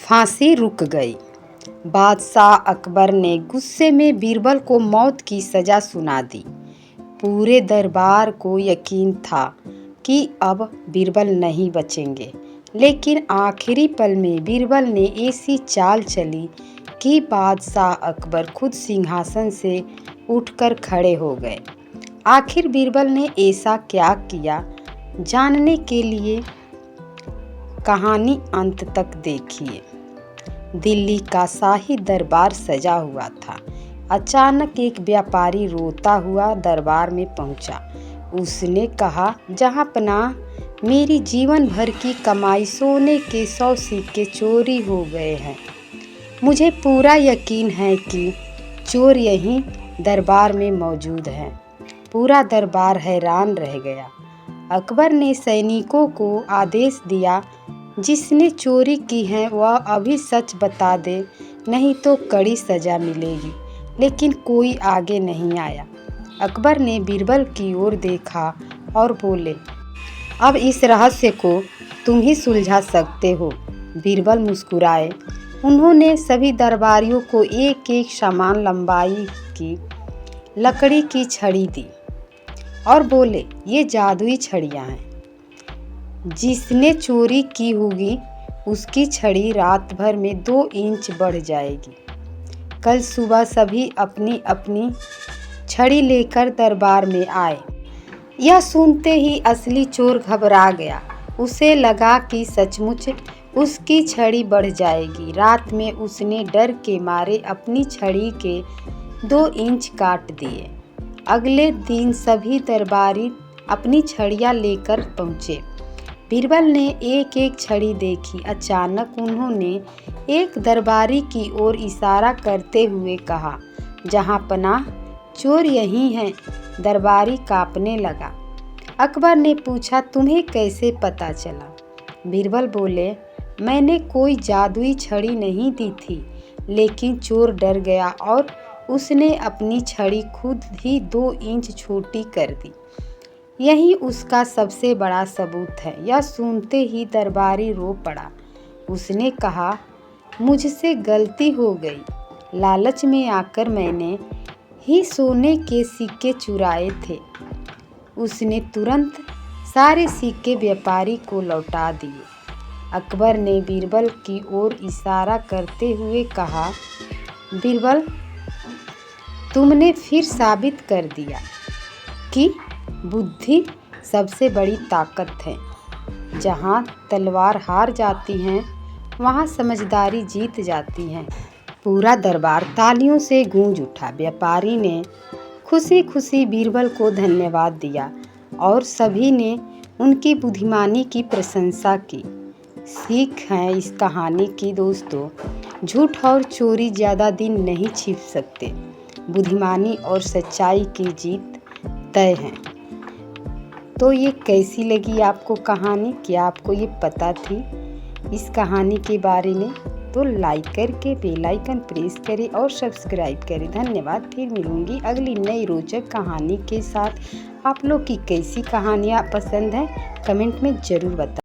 फांसी रुक गई। बादशाह अकबर ने गुस्से में बीरबल को मौत की सज़ा सुना दी। पूरे दरबार को यकीन था कि अब बीरबल नहीं बचेंगे, लेकिन आखिरी पल में बीरबल ने ऐसी चाल चली कि बादशाह अकबर खुद सिंहासन से उठकर खड़े हो गए। आखिर बीरबल ने ऐसा क्या किया, जानने के लिए कहानी अंत तक देखिए। दिल्ली का शाही दरबार सजा हुआ था। अचानक एक व्यापारी रोता हुआ दरबार में पहुंचा। उसने कहा, जहांपनाह, मेरी जीवन भर की कमाई सोने के 100 सिक्के चोरी हो गए हैं। मुझे पूरा यकीन है कि चोर यहीं दरबार में मौजूद हैं। पूरा दरबार हैरान रह गया। अकबर ने सैनिकों को आदेश दिया, जिसने चोरी की है वह अभी सच बता दे, नहीं तो कड़ी सज़ा मिलेगी। लेकिन कोई आगे नहीं आया। अकबर ने बीरबल की ओर देखा और बोले, अब इस रहस्य को तुम ही सुलझा सकते हो। बीरबल मुस्कुराए। उन्होंने सभी दरबारियों को एक एक समान लंबाई की लकड़ी की छड़ी दी और बोले, ये जादुई छड़ियाँ हैं। जिसने चोरी की होगी उसकी छड़ी रात भर में 2 इंच बढ़ जाएगी। कल सुबह सभी अपनी अपनी छड़ी लेकर दरबार में आए। यह सुनते ही असली चोर घबरा गया। उसे लगा कि सचमुच उसकी छड़ी बढ़ जाएगी। रात में उसने डर के मारे अपनी छड़ी के 2 इंच काट दिए। अगले दिन सभी दरबारी अपनी छड़ियाँ लेकर पहुँचे। बीरबल ने एक एक छड़ी देखी। अचानक उन्होंने एक दरबारी की ओर इशारा करते हुए कहा, जहांपनाह, चोर यही हैं। दरबारी कांपने लगा। अकबर ने पूछा, तुम्हें कैसे पता चला? बीरबल बोले, मैंने कोई जादुई छड़ी नहीं दी थी, लेकिन चोर डर गया और उसने अपनी छड़ी खुद ही 2 इंच छोटी कर दी। यही उसका सबसे बड़ा सबूत है। यह सुनते ही दरबारी रो पड़ा। उसने कहा, मुझसे गलती हो गई। लालच में आकर मैंने ही सोने के सिक्के चुराए थे। उसने तुरंत सारे सिक्के व्यापारी को लौटा दिए। अकबर ने बीरबल की ओर इशारा करते हुए कहा, बीरबल, तुमने फिर साबित कर दिया कि बुद्धि सबसे बड़ी ताकत है। जहाँ तलवार हार जाती है, वहाँ समझदारी जीत जाती है। पूरा दरबार तालियों से गूंज उठा। व्यापारी ने खुशी खुशी बीरबल को धन्यवाद दिया और सभी ने उनकी बुद्धिमानी की प्रशंसा की। सीख है इस कहानी की दोस्तों, झूठ और चोरी ज़्यादा दिन नहीं छिप सकते। बुद्धिमानी और सच्चाई की जीत तय है। तो ये कैसी लगी आपको कहानी? क्या आपको ये पता थी इस कहानी के बारे में? तो लाइक करके बेल आइकन प्रेस करें और सब्सक्राइब करें। धन्यवाद। फिर मिलूंगी अगली नई रोचक कहानी के साथ। आप लोग की कैसी कहानियाँ पसंद हैं, कमेंट में ज़रूर बताएं।